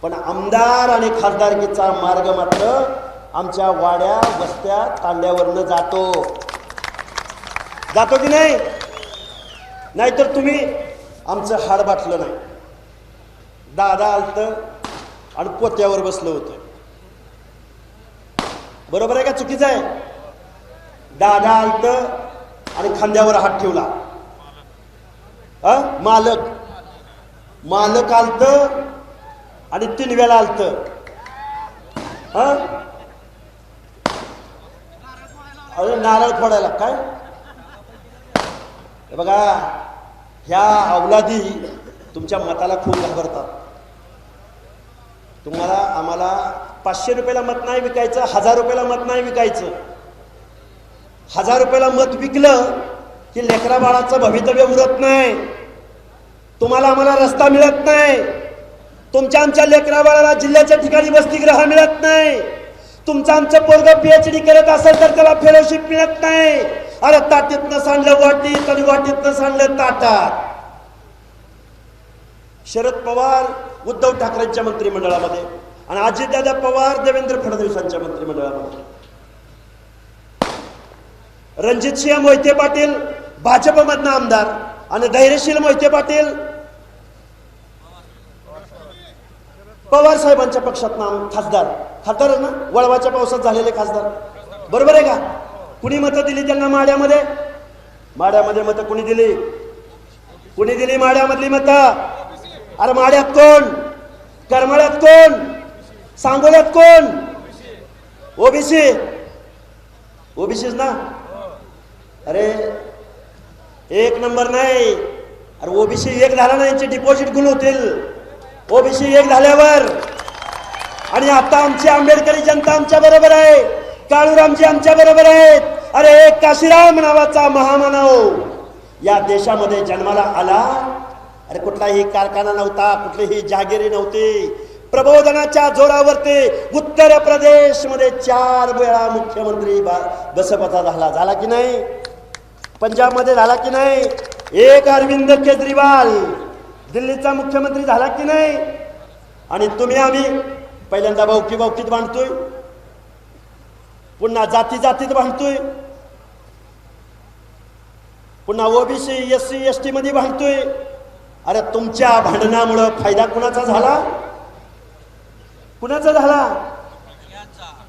पण आमदार आणि खासदारकीचा मार्ग मात्र आमच्या वाड्या वस्त्या तांड्यावरनं जातो की नाही? नाहीतर तुम्ही आमचं हाड बाटलं नाही. दादा आलत आणि पोत्यावर बसलं होतं. बरोबर आहे का चुकीचं आहे? दादा आलत आणि खांद्यावर हात ठेवला. मालक आलत आणि 3 वेळा आलत. अरे नारळ फोडायला काय? हे बघा ह्या अवलादी तुमच्या मताला खूप घाबरतात. तुम्हाला आम्हाला 500 रुपयाला मत नाही विकायचं, 1000 रुपयाला मत नाही विकायचं. 1000 रुपयाला मत विकलं की लेकरा बाळाचं भवितव्य उरत नाही. तुम्हाला आम्हाला रस्ता मिळत नाही. तुमच्या आमच्या लेकरा बाळाला जिल्ह्याच्या ठिकाणी वसतिगृह मिळत नाही. तुमचं आमचं पोरगं PhD करत असेल तर त्याला फेलोशिप मिळत नाही. अरे ताटीतनं सांडलं वाटीत आणि वाटीतनं सांडलं ताटात. शरद पवार उद्धव ठाकरेंच्या मंत्रिमंडळामध्ये आणि अजितदादा पवार देवेंद्र फडणवीसांच्या मंत्रिमंडळामध्ये. रणजितसिंह मोहिते पाटील भाजपमधनं आमदार आणि धैर्यशील मोहिते पाटील पवार साहेबांच्या पक्षात खासदार ना वळवाच्या पावसात झालेले खासदार. बरोबर आहे का? कुणी मतं दिली त्यांना माड्यामध्ये? माड्यामध्ये मतं कुणी दिली? कुणी दिली माड्यामधली मतं? अरे माड्यात कोण? करमाळ्यात कोण? सांगोल्यात कोण? ओबीसीच ना. अरे 1 नंबर नाही. अरे ओबीसी 1 झाला ना यांचे डिपॉझिट गुण होतील. ओबीसी 1 झाल्यावर. आणि आता आमची आंबेडकरी जनता आमच्या बरोबर आहे. काळूरामजी आमच्या बरोबर आहेत. अरे एक काशीराम नावाचा महामानव या देशामध्ये जन्माला आला. अरे कुठलाही कारखाना नव्हता, कुठलीही जागिरी नव्हती. प्रबोधनाच्या जोरावरती उत्तर प्रदेशमध्ये 4 वेळा मुख्यमंत्री बसपाचा झाला की नाही? पंजाबमध्ये झाला की नाही? एक अरविंद केजरीवाल दिल्लीचा मुख्यमंत्री झाला की नाही? आणि तुम्ही आम्ही पहिल्यांदा भाऊकीत बांधतोय, पुन्हा जातीत बांधतोय, पुन्हा ओबीसी SC ST मध्ये बांधतोय. अरे तुमच्या भांडणामुळे फायदा कुणाचा झाला? कुणाचा झाला?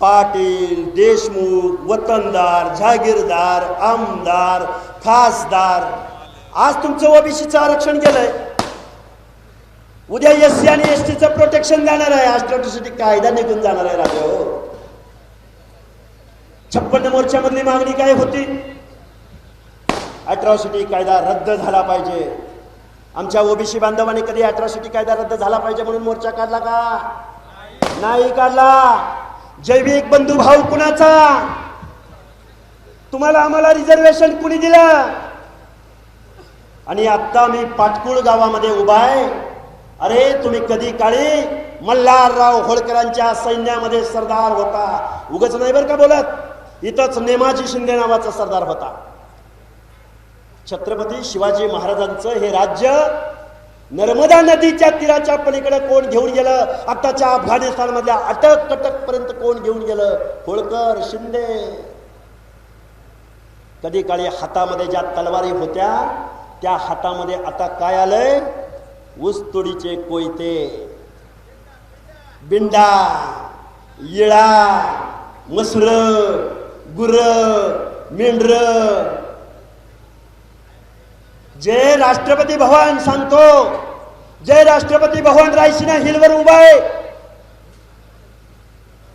पाटील, देशमुख, वतनदार, जागीरदार, आमदार, खासदार. आज तुमचं ओबीसीचं आरक्षण केलंय. उद्या SC आणि STचं प्रोटेक्शन जाणार आहे. अट्रॉसिटी कायदा निघून जाणार आहे. राजा हो, 56 मोर्चामधली मागणी काय होती? अट्रॉसिटी कायदा रद्द झाला पाहिजे. आमच्या ओबीसी बांधवांनी कधी अॅट्रॉसिटी कायदा रद्द झाला पाहिजे म्हणून मोर्चा काढला का? नाही काढला. जैविक बंधुभाव कुणाचा? तुम्हाला आम्हाला रिझर्वेशन कुणी दिलं? आणि आता मी पाटकुळ गावामध्ये उभा आहे. अरे तुम्ही कधी काळी मल्हारराव होळकरांच्या सैन्यामध्ये सरदार होता. उगाच नाही बरं का बोलत. इथंच नेमाजी शिंदे नावाचा सरदार होता. छत्रपती शिवाजी महाराजांचं हे राज्य नर्मदा नदीच्या तीराच्या पलीकडे कोण घेऊन गेलं? आताच्या अफगाणिस्तान मधल्या अटक कटक पर्यंत कोण घेऊन गेलं? होळकर, शिंदे. कधी काळी हातामध्ये ज्या तलवारी होत्या त्या हातामध्ये आता काय आलंय? ऊसतोडीचे कोयते, बिंडा, इळा, मसुर, गुर, मेंढर. जे राष्ट्रपती भवन सांगतो, जे राष्ट्रपती भवन रायसीना हिलवर उभा आहे,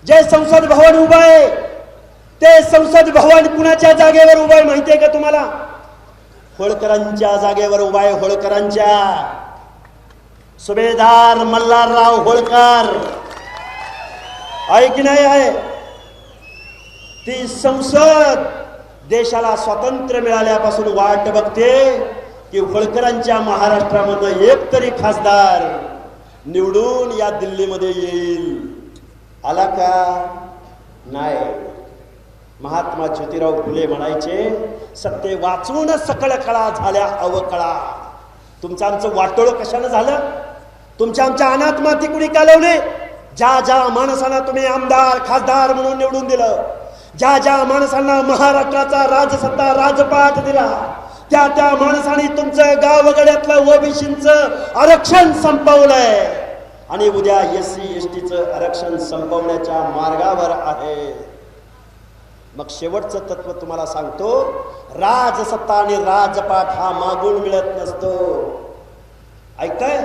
जे संसद भवन उभा आहे, ते संसद भवन कुणाच्या जागेवर उभा आहे माहितीये का तुम्हाला? होळकरांच्या जागेवर उभा आहे. होळकरांच्या. सुभेदार मल्हारराव होळकर आहे की नाही आहे? ती संसद देशाला स्वातंत्र्य मिळाल्यापासून वाट बघते की होळकरांच्या महाराष्ट्रामधून एक तरी खासदार निवडून या दिल्लीमध्ये येईल. आला का? नाही. महात्मा ज्योतिराव फुले म्हणायचे, सत्य वाचून सकळ कळा झाल्या अवकळा. तुमचं आमचं वाटोळ कशानं झालं? तुमच्या आमच्या अनाथ माती कुणी कालवले? ज्या ज्या माणसांना तुम्ही आमदार खासदार म्हणून निवडून दिलं, ज्या ज्या माणसांना महाराष्ट्राचा राजसत्ता राजपाट दिला, त्या त्या माणसांनी तुमचं गावगड्यातलं ओबीसीचं आरक्षण संपवलंय आणि उद्या एससी एसटीचं आरक्षण संपवण्याच्या मार्गावर आहे. मग शेवटचं तत्व तुम्हाला सांगतो, राजसत्ता आणि राजपाट हा मागून मिळत नसतो. ऐकताय?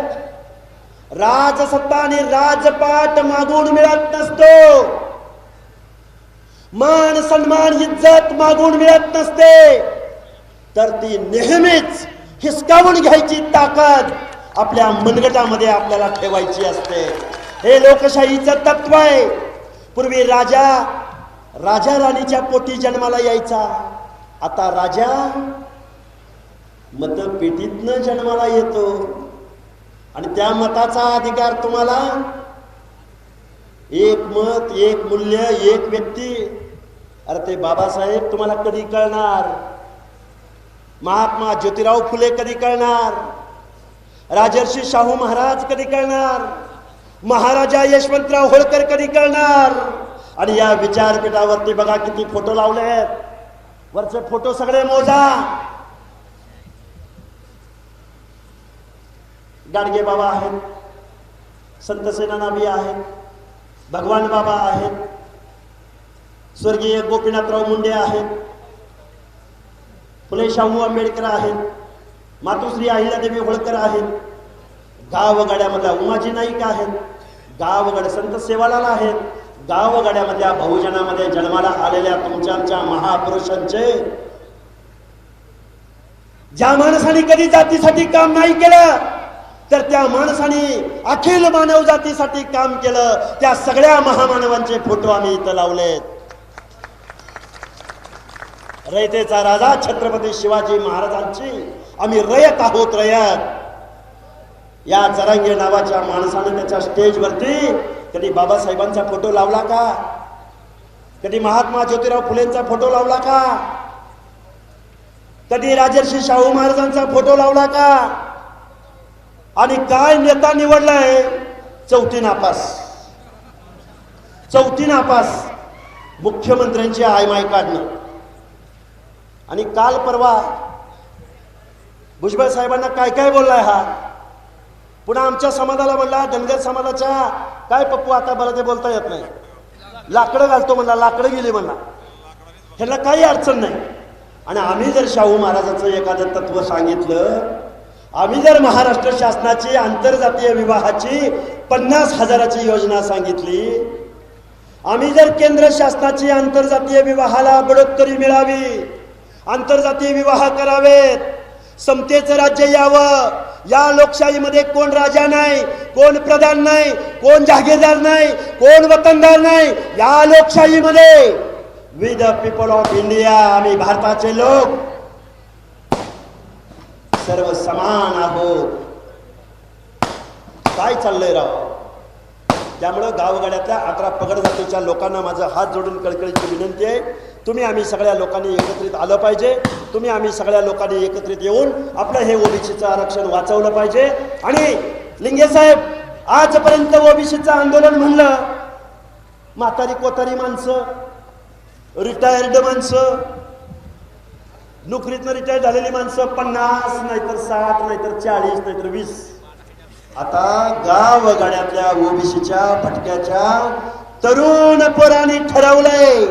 राजसत्ता आणि राजपाट मागून मिळत नसतो. मान सन्मान इज्जत मागून मिळत नसते, तर ती नेहमीच हिसकावून घ्यायची ताकद आपल्या मनगटामध्ये आपल्याला ठेवायची असते. हे लोकशाहीचं तत्व आहे. पूर्वी राजा राणीच्या पोटी जन्माला यायचा, आता राजा मतपेटीतनं जन्माला येतो आणि त्या मताचा अधिकार तुम्हाला. एक मत, एक मूल्य, एक व्यक्ती. अरे ते बाबासाहेब तुम्हाला कधी कळणार? महात्मा ज्योतिराव फुले कधी कळणार? राजर्षी शाहू महाराज कधी कळणार? महाराजा यशवंतराव होळकर कधी कळणार? आणि या विचारपीठावरती बघा किती फोटो लावले आहेत. वरचे फोटो सगळे मोजा. गाडगे बाबा आहेत, संत सेनानाभी आहेत, भगवान बाबा आहेत, स्वर्गीय गोपीनाथराव मुंडे आहेत, फुले शाहू आंबेडकर आहेत, मातोश्री अहिल्यादेवी होळकर आहेत, गावगाड्यामधल्या उमाजी नाईक आहेत, गावगाड्या संत सेवालाल आहेत, गावगाड्यामधल्या बहुजनामध्ये जन्माला आलेल्या तुमच्या आमच्या महापुरुषांचे, ज्या माणसाने कधी जातीसाठी काम नाही केलं तर त्या माणसाने अखिल मानव जातीसाठी काम केलं, त्या सगळ्या महामानवांचे फोटो आम्ही इथं लावलेत. रयतेचा राजा छत्रपती शिवाजी महाराजांची आम्ही रयत आहोत. रयत. या जरांगे नावाच्या माणसाने त्याच्या स्टेजवरती कधी बाबासाहेबांचा फोटो लावला का? कधी महात्मा ज्योतिराव फुलेंचा फोटो लावला का? कधी राजर्षी शाहू महाराजांचा फोटो लावला का? आणि काय नेता निवडलाय? चौथी नापास. चौथी नापास. मुख्यमंत्र्यांची आयमाय काढणं. आणि काल परवा भुजबळ साहेबांना काय काय बोललाय हा? पुन्हा आमच्या समाजाला म्हणला, धनगर समाजाच्या काय पप्पू आता मला ते बोलता येत नाही, लाकडं घालतो म्हणला, लाकडं गेली म्हणला. ह्याला काही अडचण नाही. आणि आम्ही जर शाहू महाराजांचं एखादं तत्व सांगितलं, आम्ही जर महाराष्ट्र शासनाची आंतरजातीय विवाहाची 50,000ची योजना सांगितली, आम्ही जर केंद्र शासनाची आंतरजातीय विवाहाला बढोत्तरी मिळावी, आंतरजातीय विवाह करावेत, समतेचं राज्य यावं. या लोकशाहीमध्ये कोण राजा नाही, कोण प्रधान नाही, कोण जहागीरदार नाही, कोण वतनदार नाही. या लोकशाहीमध्ये we the people of India, आम्ही भारताचे लोक सर्व समान आहोत. काय चाललंय राव? त्यामुळं गावगाड्यातल्या 11 पगड जातीच्या लोकांना माझं हात जोडून कळकळीची विनंती आहे, तुम्ही आम्ही सगळ्या लोकांनी एकत्रित आलं पाहिजे. तुम्ही आम्ही सगळ्या लोकांनी एकत्रित येऊन आपलं हे ओबीसीचं आरक्षण वाचवलं पाहिजे. आणि लिंगे साहेब, आजपर्यंत ओबीसीचं आंदोलन म्हणलं, म्हातारी कोतारी माणसं, रिटायर्ड माणसं, नोकरीतनं रिटायर झालेली माणसं 50, नाहीतर 60, नाहीतर 40, नाहीतर 20. आता गावगाड्यातल्या ओबीसीच्या भटक्याच्या तरुण पोरांनी ठरवलंय,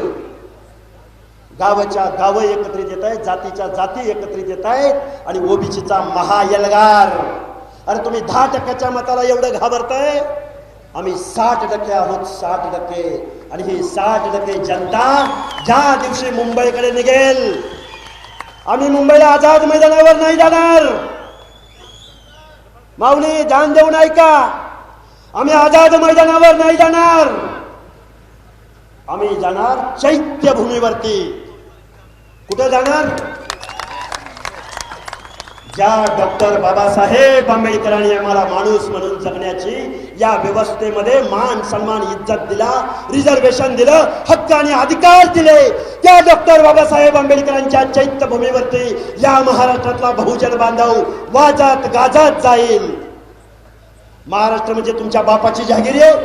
गावाच्या गाव एकत्रित येत आहेत, जातीच्या जाती एकत्रित येत आहेत आणि ओबीसीचा महायलगार. अरे तुम्ही 10% मताला एवढं घाबरताय, आम्ही 60% आहोत, 60%. आणि ही 60% जनता ज्या दिवशी मुंबईकडे निघेल, आम्ही मुंबईला आझाद मैदानावर नाही जाणार. माऊली ध्यान देऊन ऐका, आम्ही आझाद मैदानावर नाही जाणार, आम्ही जाणार चैत्यभूमीवरती. कुठे जाणार? ज्या डॉक्टर बाबासाहेब आंबेडकरांनी आम्हाला माणूस म्हणून जगण्याची या व्यवस्थेमध्ये मान सन्मान इज्जत दिला, रिझर्वेशन दिलं, हक्क आणि अधिकार दिले, त्या डॉक्टर बाबासाहेब आंबेडकरांच्या चैत्यभूमीवरती या महाराष्ट्रातला बहुजन बांधव वाजत गाजत जाईल. महाराष्ट्र म्हणजे तुमच्या बापाची जहागिरी आहे,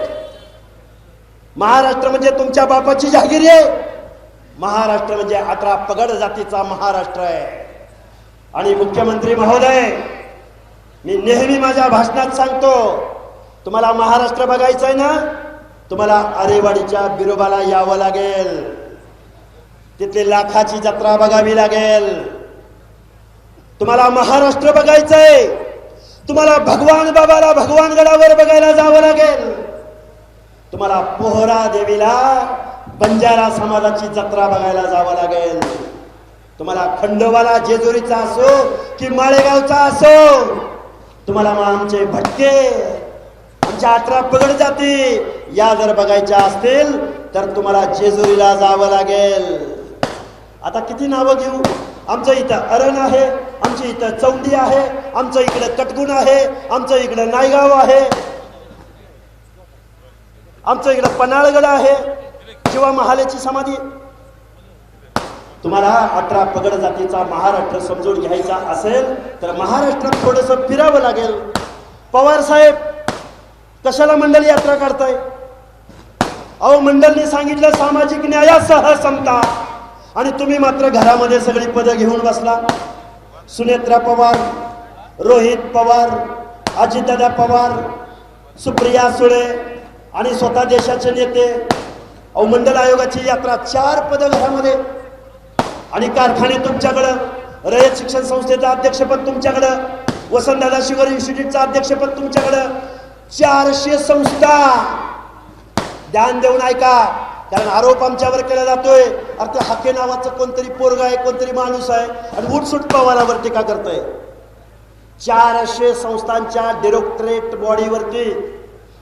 महाराष्ट्र म्हणजे तुमच्या बापाची जहागिरी आहे, महाराष्ट्र म्हणजे 11 पगड जातीचा महाराष्ट्र आहे. आणि मुख्यमंत्री महोदय, मी नेहमी माझ्या भाषणात सांगतो, तुम्हाला महाराष्ट्र बघायचंय ना, तुम्हाला आरेवाडीच्या बिरोबाला यावं लागेल, तिथली लाखाची जत्रा बघावी लागेल. तुम्हाला महाराष्ट्र बघायचंय, तुम्हाला भगवान बाबाला भगवानगडावर बघायला जावं लागेल. तुम्हाला पोहरा देवीला बंजारा समाजाची जत्रा बघायला जावं लागेल. तुम्हाला खंडोबाला जेजुरीचा असो की माळेगावचा असो, तुम्हाला मग आमचे भटके, आमच्या 11 पगड जाती या जर बघायच्या असतील तर तुम्हाला जेजुरीला जावं लागेल. आता किती नावं घेऊ? आमचं इथं अरण आहे, आमची इथं चौंडी आहे, आमचं इकडं कटगुण आहे, आमचं इकडं नायगाव आहे, आमचं इकडं पन्हाळगड आहे, शिवा महालेची समाधी. तुम्हाला 11 पगड जातीचा महाराष्ट्र समजून घ्यायचा असेल तर महाराष्ट्रात थोडंसं फिरावं लागेल. पवार साहेब कशाला मंडल यात्रा काढताय? अहो, मंडलनी सांगितलं सामाजिक न्यायासह समता, आणि तुम्ही मात्र घरामध्ये सगळी पदं घेऊन बसला. सुनेत्रा पवार, रोहित पवार, अजितदादा पवार, सुप्रिया सुळे आणि स्वतः देशाचे नेते. अहो, मंडल आयोगाची यात्रा 4 पदं घरामध्ये, आणि कारखाने तुमच्याकडं, रयत शिक्षण संस्थेचं अध्यक्षपद तुमच्याकडं, वसंतदादा शुगर इन्स्टिट्यूटचं अध्यक्षपद तुमच्याकडं, 400 संस्था. ध्यान देऊन ऐका, कारण आरोप आमच्यावर केला जातोय, अरे ते हाके नावाचं कोणतरी पोरगा आहे, कोणतरी माणूस आहे आणि उठसूट पवारावर टीका करतोय. 400 संस्थांच्या डायरेक्टरेट बॉडीवरती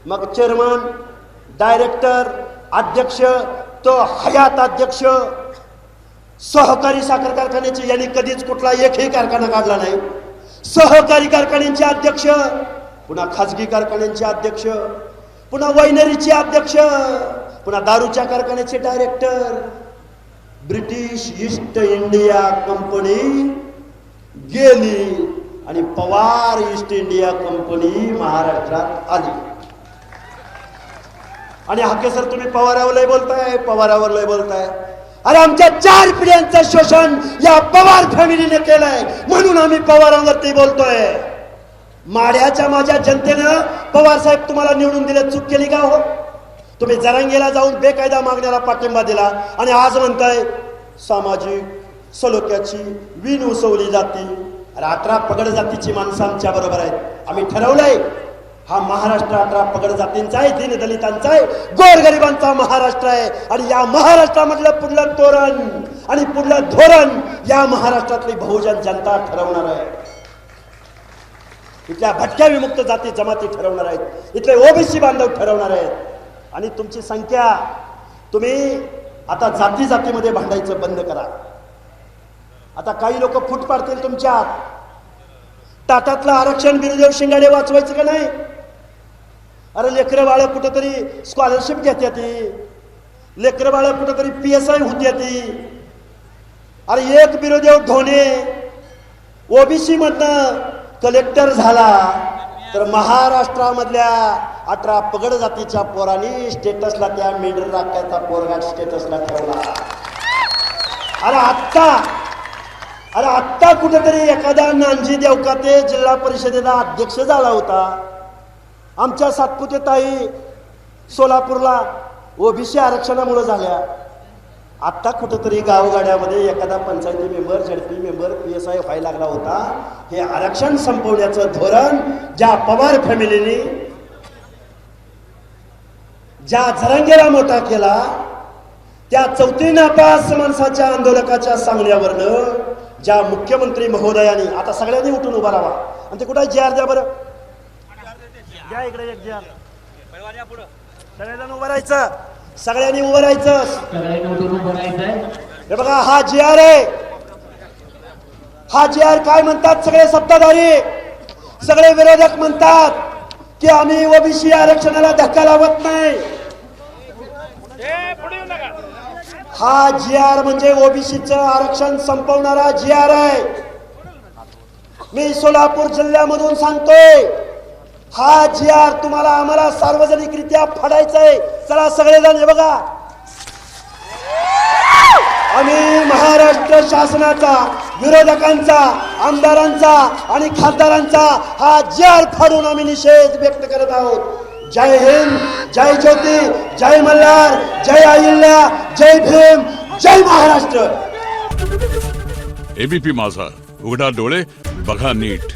मग चेअरमन, डायरेक्टर, अध्यक्ष, तो हयात अध्यक्ष, सहकारी साखर कारखान्याचे यांनी कधीच कुठला एकही कारखाना काढला नाही, सहकारी कारखान्यांचे अध्यक्ष, पुन्हा खाजगी कारखान्यांचे अध्यक्ष, पुन्हा वायनरीचे अध्यक्ष, पुन्हा दारूच्या कारखान्याचे director. British east India company गेली आणि पवार ईस्ट इंडिया कंपनी महाराष्ट्रात आली. आणि हाके सर, तुम्ही पवारावर लय बोलताय, पवारावर लय बोलताय. अरे आमच्या 4 पिढ्यांचं शोषण या पवार फॅमिलीने केलंय, म्हणून आम्ही पवारांवरती बोलतोय. माढ्याच्या माझ्या जनतेनं पवार साहेब तुम्हाला निवडून दिले, चूक केली का हो? तुम्ही जरांगेला जाऊन बेकायदा मागण्याला पाठिंबा दिला आणि आज म्हणताय सामाजिक सलोख्याची वीण उसवली जाती. अरे 11 पगड जातीची माणसं आमच्या बरोबर आहेत. आम्ही ठरवलंय, हा महाराष्ट्र 11 पगड जातींचा आहे, दीनदलितांचा आहे, गोरगरिबांचा महाराष्ट्र आहे. आणि या महाराष्ट्रामधलं पुढलं तोरण आणि पुढलं धोरण या महाराष्ट्रातली बहुजन जनता ठरवणार आहे. इथल्या भटक्या विमुक्त जाती जमाती ठरवणार आहेत, इथले ओबीसी बांधव ठरवणार आहेत. आणि तुमची संख्या, तुम्ही आता जाती जातीमध्ये भांडायचं बंद करा. आता काही लोक फूट पाडतील तुमच्या. ताटातलं आरक्षण बिरुदेव शिंगाडे वाचवायचं का नाही? अरे लेकरं बाळ कुठंतरी स्कॉलरशिप घेत्या ती, लेकरं बाळ कुठंतरी PSI होत्या ती. अरे एक बिरुदेव ढोणे ओबीसी मधनं कलेक्टर झाला, तर महाराष्ट्रामधल्या 18 पगड जातीच्या पोरांनी स्टेटसला त्या मेंढर राखायचा पोरगा स्टेटसला ठेवला. अरे आत्ता कुठेतरी एखादा नांजी देवकाते जिल्हा परिषदेचा अध्यक्ष झाला होता. आमच्या सातपुते ताई सोलापूरला ओबीसी आरक्षणामुळे झाल्या. आत्ता कुठंतरी गावगाड्यामध्ये एखादा पंचायती मेंबर, झडपी मेंबर, PSI व्हायला लागला होता. हे आरक्षण संपवण्याचं धोरण ज्या पवार फॅमिलीने, ज्या झरंगेला मोठा केला, त्या चौथी नापास माणसाच्या आंदोलकाच्या सांगण्यावरनं ज्या मुख्यमंत्री महोदयांनी, आता सगळ्यांनी उठून उभा राहा. आणि ते कुठे JR द्या बरं, द्या इकडे एक JR. सगळ्यांना उभं राहायचं, सगळ्यांनी उभं राहायचं. हे बघा हा JR आहे. हा JR काय म्हणतात सगळे सत्ताधारी, सगळे विरोधक म्हणतात की आम्ही ओबीसी आरक्षणाला धक्का लावत नाही. हा JR म्हणजे ओबीसीचं आरक्षण संपवणारा JR आहे. मी सोलापूर जिल्ह्यामधून सांगतोय, हा JR तुम्हाला आम्हाला सार्वजनिकरित्या फाडायचा आहे. चला सगळेजण हे बघा, आम्ही महाराष्ट्र शासनाचा, विरोधकांचा, आमदारांचा आणि खासदारांचा हा JR फाडून आम्ही निषेध व्यक्त करत आहोत. जय हिंद, जय ज्योती, जय मल्हार, जय अहिल्या, जय भीम, जय महाराष्ट्र. ABP माझा, उघडा डोळे बघा नीट.